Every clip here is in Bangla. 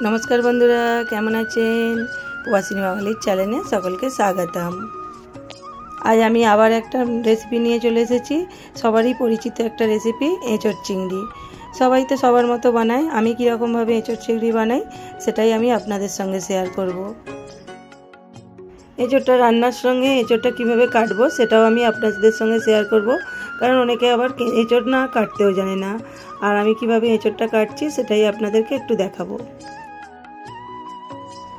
नमस्कार बंधुरा केमन आছেন প্রবাসিনী বাঙালির চ্যানেলে সকলকে স্বাগতম। आज আমি আবার একটা রেসিপি নিয়ে চলে এসেছি, সবারই পরিচিত একটা রেসিপি এঁচড় চিংড়ি। সবাই তো সবার মতো বানায়, আমি কি রকম ভাবে এঁচড় চিংড়ি বানাই সেটাই আমি আপনাদের সঙ্গে শেয়ার করব। এঁচড়টা রান্নার সঙ্গে এঁচড়টা কিভাবে কাটবো সেটাও আমি আপনাদের সঙ্গে শেয়ার করব, কারণ অনেকে আবার এঁচড় না কাটতেও জানে না, আর আমি কিভাবে এঁচড়টা কাটছি সেটাই আপনাদেরকে একটু দেখাবো।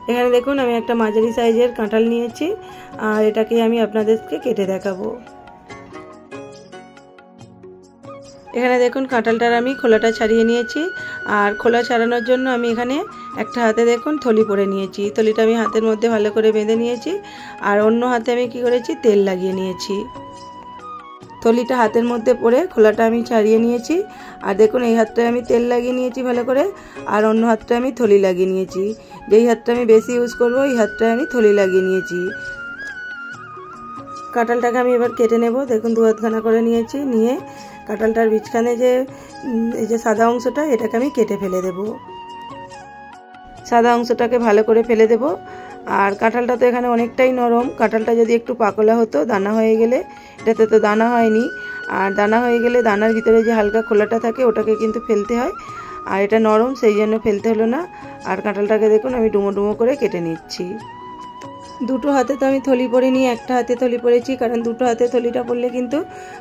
এখানে দেখুন আমি একটা মাঝারি সাইজের কাঁঠাল নিয়েছি, আর এটাকে আমি আপনাদেরকে কেটে দেখাবো। এখানে দেখুন কাঁঠালটার আমি খোলাটা ছাড়িয়ে নিয়েছি, আর খোলা ছাড়ানোর জন্য আমি এখানে একটা হাতে দেখুন থলি পরে নিয়েছি। থলিটা আমি হাতের মধ্যে ভালো করে বেঁধে নিয়েছি, আর অন্য হাতে আমি কি করেছি তেল লাগিয়ে নিয়েছি। থলিটা হাতের মধ্যে পরে খোলাটা আমি ছাড়িয়ে নিয়েছি, আর দেখুন এই হাতটায় আমি তেল লাগিয়ে নিয়েছি ভালো করে, আর অন্য হাতটা আমি থলি লাগিয়ে নিয়েছি। যেই হাতটা আমি বেশি ইউজ করব এই হাতটায় আমি থলি লাগিয়ে নিয়েছি। কাঁঠালটাকে আমি এবার কেটে নেব। দেখুন দু হাতখানা করে নিয়েছি, নিয়ে কাঁঠালটার বীজখানে যে এই যে সাদা অংশটা এটাকে আমি কেটে ফেলে দেব। সাদা অংশটাকে ভালো করে ফেলে দেব। আর কাঁঠালটা তো এখানে অনেকটাই নরম, কাঁঠালটা যদি একটু পাকলা হতো দানা হয়ে গেলে, এটাতে তো দানা হয়নি, আর দানা হয়ে গেলে দানার ভিতরে যে হালকা খোলাটা থাকে ওটাকে কিন্তু ফেলতে হয়, আর এটা নরম সেই জন্য ফেলতে হলো না। আর কাঁঠালটাকে দেখুন আমি ডুমো ডুমো করে কেটে নিচ্ছি। দুটো হাতে তো আমি থলি পরে নিয়ে একটা হাতে থলি পরেছি, কারণ দুটো হাতে থলিটা পরলে কিন্তু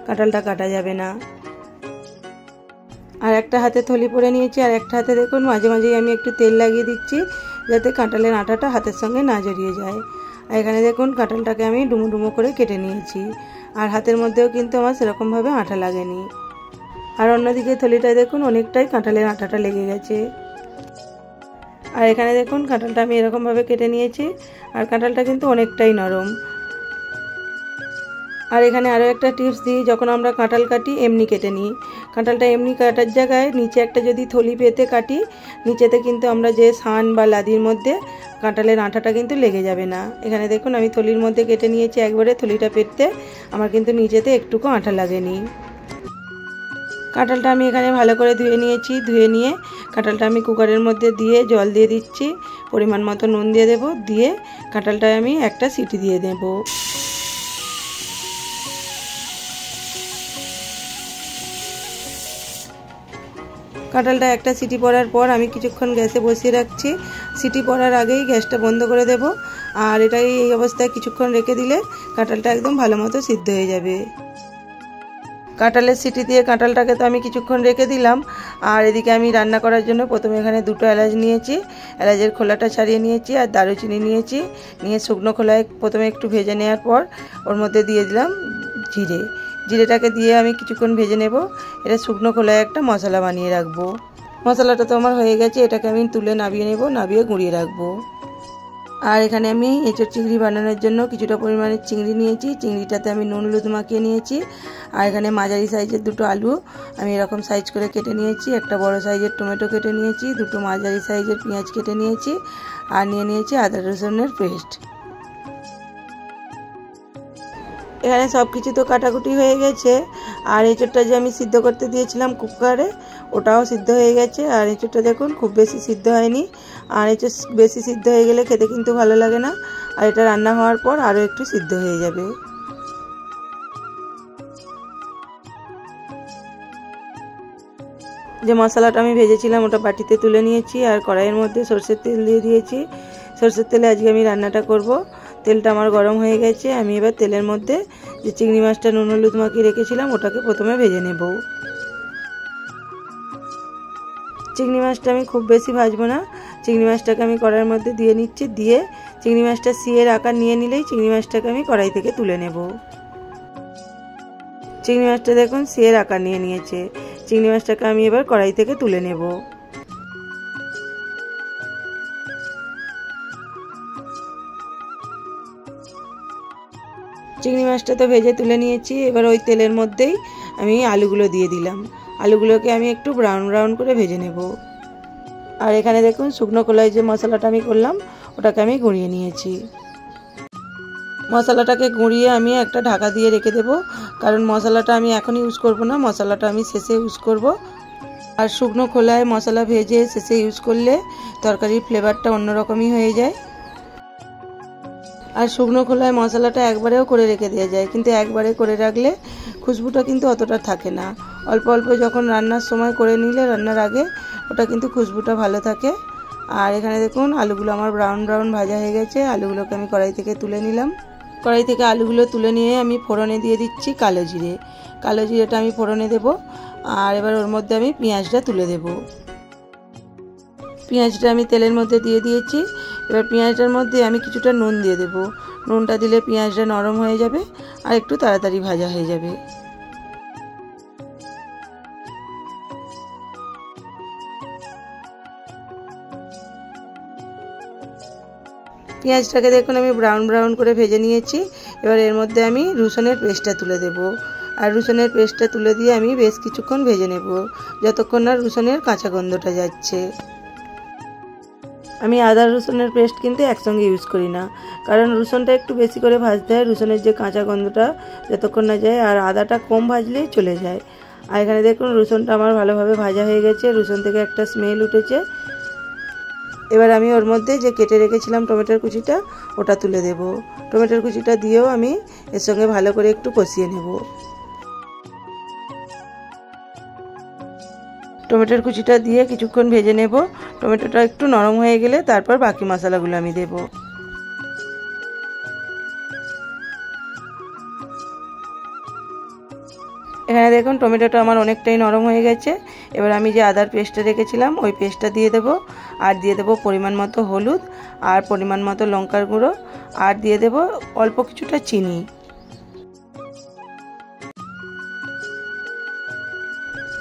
কাঁঠালটা কাটা যাবে না। আর একটা হাতে থলি পরে নিয়েছি, আর একটা হাতে দেখুন মাঝে মাঝেই আমি একটু তেল লাগিয়ে দিচ্ছি, যাতে কাঁঠালের আটাটা হাতের সঙ্গে না জড়িয়ে যায়। আর এখানে দেখুন কাঁঠালটাকে আমি ডুমো ডুমো করে কেটে নিয়েছি, আর হাতের মধ্যেও কিন্তু আমার সেরকমভাবে আঠা লাগেনি। আর অন্যদিকে থলিটায় দেখুন অনেকটাই কাঁঠালের আটাটা লেগে গেছে। আর এখানে দেখুন কাঁঠালটা আমি এরকমভাবে কেটে নিয়েছি, আর কাঁঠালটা কিন্তু অনেকটাই নরম। আর এখানে আরও একটা টিপস দিই, যখন আমরা কাঁঠাল কাটি এমনি কেটে নিই। কাঁঠালটা এমনি কাটার জায়গায় নিচে একটা যদি থলি পেতে কাটি, নিচেতে কিন্তু আমরা যে সান বা লাদির মধ্যে কাঁঠালের আঠাটা কিন্তু লেগে যাবে না। এখানে দেখুন আমি থলির মধ্যে কেটে নিয়েছি একবারে, থলিটা পেতে আমার কিন্তু নিচেতে একটুকু আঠা লাগেনি। কাঁঠালটা আমি এখানে ভালো করে ধুয়ে নিয়েছি। ধুয়ে নিয়ে কাঁঠালটা আমি কুকারের মধ্যে দিয়ে জল দিয়ে দিচ্ছি, পরিমাণ মতো নুন দিয়ে দেব, দিয়ে কাঁঠালটায় আমি একটা সিটি দিয়ে দেব। কাঁঠালটা একটা সিটি পড়ার পর আমি কিছুক্ষণ গ্যাসে বসিয়ে রাখছি। সিটি পড়ার আগেই গ্যাসটা বন্ধ করে দেব, আর এটাই এই অবস্থায় কিছুক্ষণ রেখে দিলে কাঁঠালটা একদম ভালো মতো সিদ্ধ হয়ে যাবে। কাঁঠালের সিটি দিয়ে কাঁঠালটাকে তো আমি কিছুক্ষণ রেখে দিলাম, আর এদিকে আমি রান্না করার জন্য প্রথমে এখানে দুটো এলাচ নিয়েছি, এলাচের খোলাটা ছাড়িয়ে নিয়েছি, আর দারুচিনি নিয়েছি। নিয়ে শুকনো খোলায় প্রথমে একটু ভেজে নেওয়ার পর ওর মধ্যে দিয়ে দিলাম জিরে। জিরেটাকে দিয়ে আমি কিছুক্ষণ ভেজে নেব। এটা শুকনো খোলায় একটা মশলা বানিয়ে রাখবো। মশলাটা তো আমার হয়ে গেছে, এটাকে আমি তুলে নাবিয়ে নেব, নাবিয়ে গুঁড়িয়ে রাখবো। আর এখানে আমি এঁচড় চিংড়ি বানানোর জন্য কিছুটা পরিমাণে চিংড়ি নিয়েছি, চিংড়িটাতে আমি নুন হলুদ মাখিয়ে নিয়েছি। আর এখানে মাঝারি সাইজের দুটো আলু আমি এরকম সাইজ করে কেটে নিয়েছি, একটা বড় সাইজের টমেটো কেটে নিয়েছি, দুটো মাঝারি সাইজের পেঁয়াজ কেটে নিয়েছি, আর নিয়ে নিয়েছি আদা রসুনের পেস্ট। এখানে সব কিছু তো কাটাকুটি হয়ে গেছে, আর এঁচড়টা যে আমি সিদ্ধ করতে দিয়েছিলাম কুকারে ওটাও সিদ্ধ হয়ে গেছে। আর এঁচড়টা দেখুন খুব বেশি সিদ্ধ হয়নি, আর এঁচড় বেশি সিদ্ধ হয়ে গেলে খেতে কিন্তু ভালো লাগে না, আর এটা রান্না হওয়ার পর আরও একটু সিদ্ধ হয়ে যাবে। যে মশলাটা আমি ভেজেছিলাম ওটা বাটিতে তুলে নিয়েছি, আর কড়াইয়ের মধ্যে সরষের তেল দিয়ে দিয়েছি। সরষের তেলে আজকে আমি রান্নাটা করব। তেলটা আমার গরম হয়ে গেছে, আমি এবার তেলের মধ্যে যে চিংড়ি মাছটা নুন হলুদ মাখিয়ে রেখেছিলাম ওটাকে প্রথমে ভেজে নেব। চিংড়ি মাছটা আমি খুব বেশি ভাজবো না, চিংড়ি মাছটাকে আমি কড়াইয়ের মধ্যে দিয়ে নিচ্ছি। দিয়ে চিংড়ি মাছটা সিয়ের আকার নিয়ে নিলেই চিংড়ি মাছটাকে আমি কড়াই থেকে তুলে নেব। চিংড়ি মাছটা দেখুন সিয়ের আকার নিয়ে নিয়েছে, চিংড়ি মাছটাকে আমি এবার কড়াই থেকে তুলে নেব। চিংড়ি মাছটা তো ভেজে তুলে নিয়েছি, এবার ওই তেলের মধ্যেই আমি আলুগুলো দিয়ে দিলাম। আলুগুলোকে আমি একটু ব্রাউন ব্রাউন করে ভেজে নেব। আর এখানে দেখুন শুকনো খোলায় যে মশলাটা আমি করলাম ওটাকে আমি গুঁড়িয়ে নিয়েছি। মশলাটাকে গুঁড়িয়ে আমি একটা ঢাকা দিয়ে রেখে দেব, কারণ মশলাটা আমি এখন ইউজ করব না, মশলাটা আমি শেষে ইউজ করব। আর শুকনো খোলায় মশলা ভেজে শেষে ইউজ করলে তরকারির ফ্লেভারটা অন্যরকমই হয়ে যায়। আর শুকনো খোলায় মশলাটা একবারেও করে রেখে দেওয়া যায়, কিন্তু একবারে করে রাখলে খুশবুটা কিন্তু অতটা থাকে না। অল্প অল্প যখন রান্নার সময় করে নিলে রান্নার আগে ওটা কিন্তু খুশবুটা ভালো থাকে। আর এখানে দেখুন আলুগুলো আমার ব্রাউন ব্রাউন ভাজা হয়ে গেছে। আলুগুলোকে আমি কড়াই থেকে তুলে নিলাম। কড়াই থেকে আলুগুলো তুলে নিয়ে আমি ফোড়নে দিয়ে দিচ্ছি কালো জিরে। কালো জিরেটা আমি ফোড়নে দেব। আর এবার ওর মধ্যে আমি পেঁয়াজটা তুলে দেব। পেঁয়াজটা আমি তেলের মধ্যে দিয়ে দিয়েছি। এবার পেঁয়াজটার মধ্যে আমি কিছুটা নুন দিয়ে দেব। নুনটা দিলে পেঁয়াজটা নরম হয়ে যাবে আর একটু তাড়াতাড়ি ভাজা হয়ে যাবে। পেঁয়াজটাকে দেখুন আমি ব্রাউন ব্রাউন করে ভেজে নিয়েছি। এবার এর মধ্যে আমি রসুনের পেস্টটা তুলে দেব। আর রসুনের পেস্টটা তুলে দিয়ে আমি বেশ কিছুক্ষণ ভেজে নেব, যতক্ষণ না রসুনের কাঁচা গন্ধটা যাচ্ছে। আমি আদা রসুনের পেস্ট কিন্তু একসঙ্গে ইউজ করি না, কারণ রসুনটা একটু বেশি করে ভাজতে হয়, রসুনের যে কাঁচা গন্ধটা যতক্ষণ না যায়, আর আদাটা কম ভাজলেই চলে যায়। আর এখানে দেখুন রসুনটা আমার ভালোভাবে ভাজা হয়ে গেছে, রসুন থেকে একটা স্মেল উঠেছে। এবার আমি ওর মধ্যে যে কেটে রেখেছিলাম টমেটোর কুচিটা ওটা তুলে দেব। টমেটোর কুচিটা দিয়েও আমি এর সঙ্গে ভালো করে একটু কষিয়ে নেব। টমেটোর কুচিটা দিয়ে কিছুক্ষণ ভেজে নেব। টমেটোটা একটু নরম হয়ে গেলে তারপর বাকি মশলাগুলো আমি দেব। এখানে দেখুন টমেটোটা আমার অনেকটাই নরম হয়ে গেছে। এবার আমি যে আদার পেস্টটা রেখেছিলাম ওই পেস্টটা দিয়ে দেব। আর দিয়ে দেব পরিমাণ মতো হলুদ আর পরিমাণ মতো লঙ্কার গুঁড়ো, আর দিয়ে দেব অল্প কিছুটা চিনি।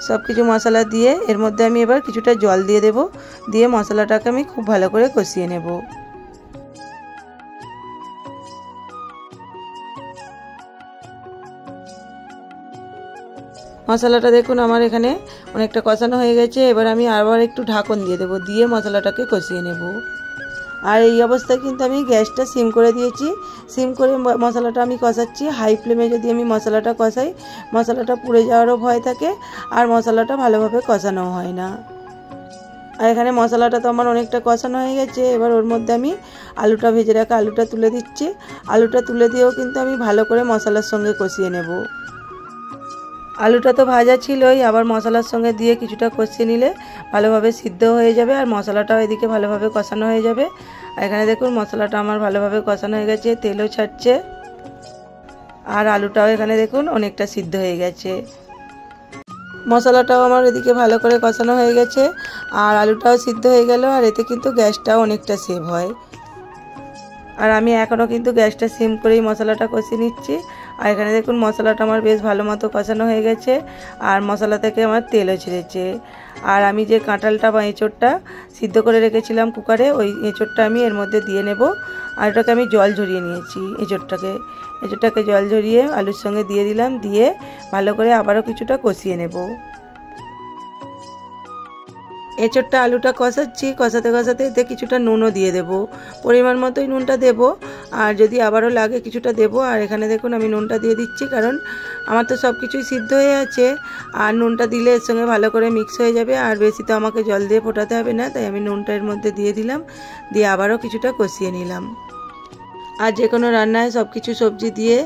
সব কিছু মশলা দিয়ে এর মধ্যে আমি এবার কিছুটা জল দিয়ে দেব। দিয়ে মশলাটাকে আমি খুব ভালো করে কষিয়ে নেব। মশলাটা দেখুন আমার এখানে অনেকটা কষানো হয়ে গেছে। এবার আমি আবার একটু ঢাকন দিয়ে দেব, দিয়ে মশলাটাকে কষিয়ে নেব। আর এই অবস্থায় কিন্তু আমি গ্যাসটা সিম করে দিয়েছি। সিম করে মশলাটা আমি কষাচ্ছি। হাই ফ্লেমে যদি আমি মশলাটা কষাই, মশলাটা পুড়ে যাওয়ারও ভয় থাকে আর মশলাটা ভালোভাবে কষানো হয় না। আর এখানে মশলাটা তো আমার অনেকটা কষানো হয়ে গেছে। এবার ওর মধ্যে আমি আলুটা ভেজে রাখা আলুটা তুলে দিচ্ছি। আলুটা তুলে দিয়েও কিন্তু আমি ভালো করে মশলার সঙ্গে কষিয়ে নেব। আলুটা তো ভাজা ছিলই, আবার মশলার সঙ্গে দিয়ে কিছুটা কষিয়ে নিলে ভালোভাবে সিদ্ধ হয়ে যাবে আর মশলাটাও এদিকে ভালোভাবে কষানো হয়ে যাবে। আর এখানে দেখুন মশলাটা আমার ভালোভাবে কষানো হয়ে গেছে, তেলও ছাড়ছে আর আলুটাও এখানে দেখুন অনেকটা সিদ্ধ হয়ে গেছে। মশলাটাও আমার এদিকে ভালো করে কষানো হয়ে গেছে আর আলুটাও সিদ্ধ হয়ে গেল। আর এতে কিন্তু গ্যাসটাও অনেকটা সেভ হয়। আর আমি এখনও কিন্তু গ্যাসটা সিম করেই মশলাটা কষিয়ে নিচ্ছি। আর এখানে দেখুন মশলাটা আমার বেশ ভালো মতো কষানো হয়ে গেছে আর মশলা থেকে আমার তেলও ছেড়েছে। আর আমি যে কাঁঠালটা বা এঁচোড়টা সিদ্ধ করে রেখেছিলাম কুকারে, ওই এঁচোড়টা আমি এর মধ্যে দিয়ে নেব। আর এটাকে আমি জল ঝরিয়ে নিয়েছি। এঁচোড়টাকে জল ঝরিয়ে আলুর সঙ্গে দিয়ে দিলাম, দিয়ে ভালো করে আবারও কিছুটা কষিয়ে নেব। এঁচোড়টা আলুটা কষাচ্ছি, কষাতে কষাতে এতে কিছুটা নুনও দিয়ে দেব। পরিমাণ মতোই নুনটা দেব, আর যদি আবারও লাগে কিছুটা দেব। আর এখানে দেখুন আমি নুনটা দিয়ে দিচ্ছি, কারণ আমার তো সব কিছুই সিদ্ধ হয়ে আছে আর নুনটা দিলে এর সঙ্গে ভালো করে মিক্স হয়ে যাবে। আর বেশি তো আমাকে জল দিয়ে ফোটাতে হবে না, তাই আমি নুনটা এর মধ্যে দিয়ে দিলাম, দিয়ে আবারও কিছুটা কষিয়ে নিলাম। আর যে কোনো রান্নায় সব কিছু সবজি দিয়ে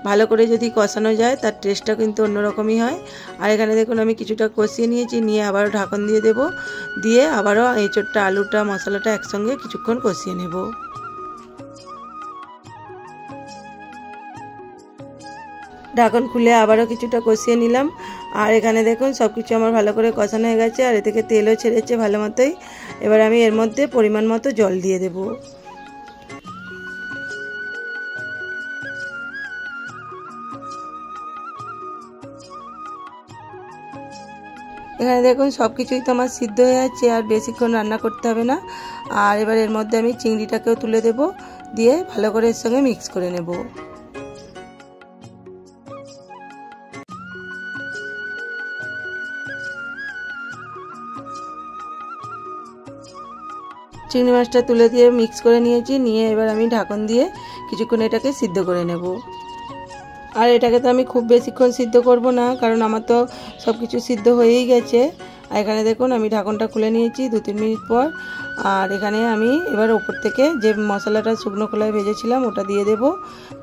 ভালো করে যদি কষানো যায় তার টেস্টটা কিন্তু অন্যরকমই হয়। আর এখানে দেখুন আমি কিছুটা কষিয়ে নিয়েছি, নিয়ে আবারও ঢাকন দিয়ে দেব, দিয়ে আবারও এঁচোড়টা আলুটা মশলাটা একসঙ্গে কিছুক্ষণ কষিয়ে নেব। ঢাকন খুলে আবারও কিছুটা কষিয়ে নিলাম। আর এখানে দেখুন সব কিছু আমার ভালো করে কষানো হয়ে গেছে আর এ থেকে তেলও ছেড়েছে ভালো মতোই। এবার আমি এর মধ্যে পরিমাণ মতো জল দিয়ে দেব। এখানে দেখুন সব কিছুই তো আমার সিদ্ধ হয়ে যাচ্ছে আর বেশিক্ষণ রান্না করতে হবে না। আর এবার এর মধ্যে আমি চিংড়িটাকেও তুলে দেব, দিয়ে ভালো করে এর সঙ্গে মিক্স করে নেব। চিংড়ি মাছটা তুলে দিয়ে মিক্স করে নিয়েছি, নিয়ে এবার আমি ঢাকন দিয়ে কিছুক্ষণ এটাকে সিদ্ধ করে নেব। আর এটাকে তো আমি খুব বেশিক্ষণ সিদ্ধ করব না, কারণ আমার তো সব কিছু সিদ্ধ হয়েই গেছে। আর এখানে দেখুন আমি ঢাকনটা খুলে নিয়েছি 2-3 মিনিট পর। আর এখানে আমি এবার ওপর থেকে যে মশলাটা শুকনো খোলায় ভেজেছিলাম ওটা দিয়ে দেব,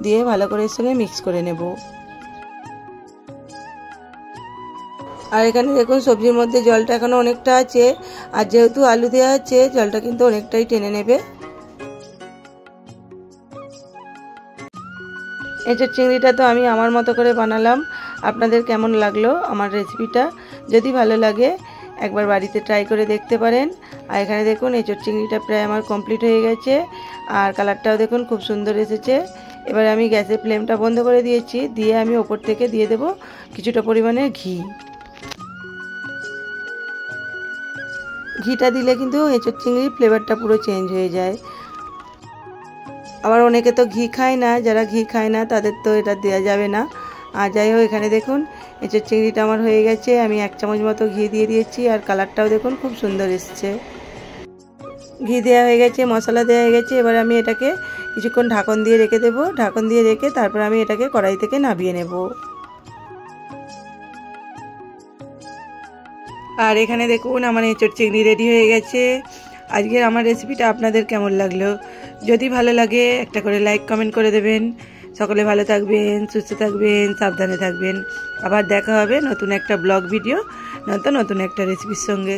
দিয়ে ভালো করে এর সঙ্গে মিক্স করে নেব। আর এখানে দেখুন সবজির মধ্যে জলটা এখনো অনেকটা আছে, আর যেহেতু আলু দেওয়া আছে জলটা কিন্তু অনেকটাই টেনে নেবে। এঁচোড় চিংড়িটা তো আমি আমার মতো করে বানালাম, আপনাদের কেমন লাগলো আমার রেসিপিটা? যদি ভালো লাগে একবার বাড়িতে ট্রাই করে দেখতে পারেন। আর এখানে দেখুন এঁচোড় চিংড়িটা প্রায় আমার কমপ্লিট হয়ে গেছে, আর কালারটাও দেখুন খুব সুন্দর এসেছে। এবার আমি গ্যাসের ফ্লেমটা বন্ধ করে দিয়েছি, দিয়ে আমি ওপর থেকে দিয়ে দেব কিছুটা পরিমাণে ঘি। ঘিটা দিলে কিন্তু এঁচোড় চিংড়ির ফ্লেভারটা পুরো চেঞ্জ হয়ে যায়। আবার অনেকে তো ঘি খায় না, যারা ঘি খায় না তাদের তো এটা দেওয়া যাবে না। আর যাই হোক এখানে দেখুন এঁচোড় চিংড়িটা আমার হয়ে গেছে, আমি 1 চামচ মতো ঘি দিয়ে দিয়েছি, আর কালারটাও দেখুন খুব সুন্দর এসছে। ঘি দেওয়া হয়ে গেছে, মশলা দেওয়া হয়ে গেছে, এবার আমি এটাকে কিছুক্ষণ ঢাকন দিয়ে রেখে দেবো। ঢাকন দিয়ে রেখে তারপর আমি এটাকে কড়াই থেকে নামিয়ে নেব। আর এখানে দেখুন আমার এঁচোড় চিংড়ি রেডি হয়ে গেছে। আজকের আমার রেসিপিটা আপনাদের কেমন লাগলো? যদি ভালো লাগে একটা করে লাইক কমেন্ট করে দেবেন। সকলে ভালো থাকবেন, সুস্থ থাকবেন, সাবধানে থাকবেন। আবার দেখা হবে নতুন একটা ব্লগ ভিডিও, নতুন একটা রেসিপির সঙ্গে।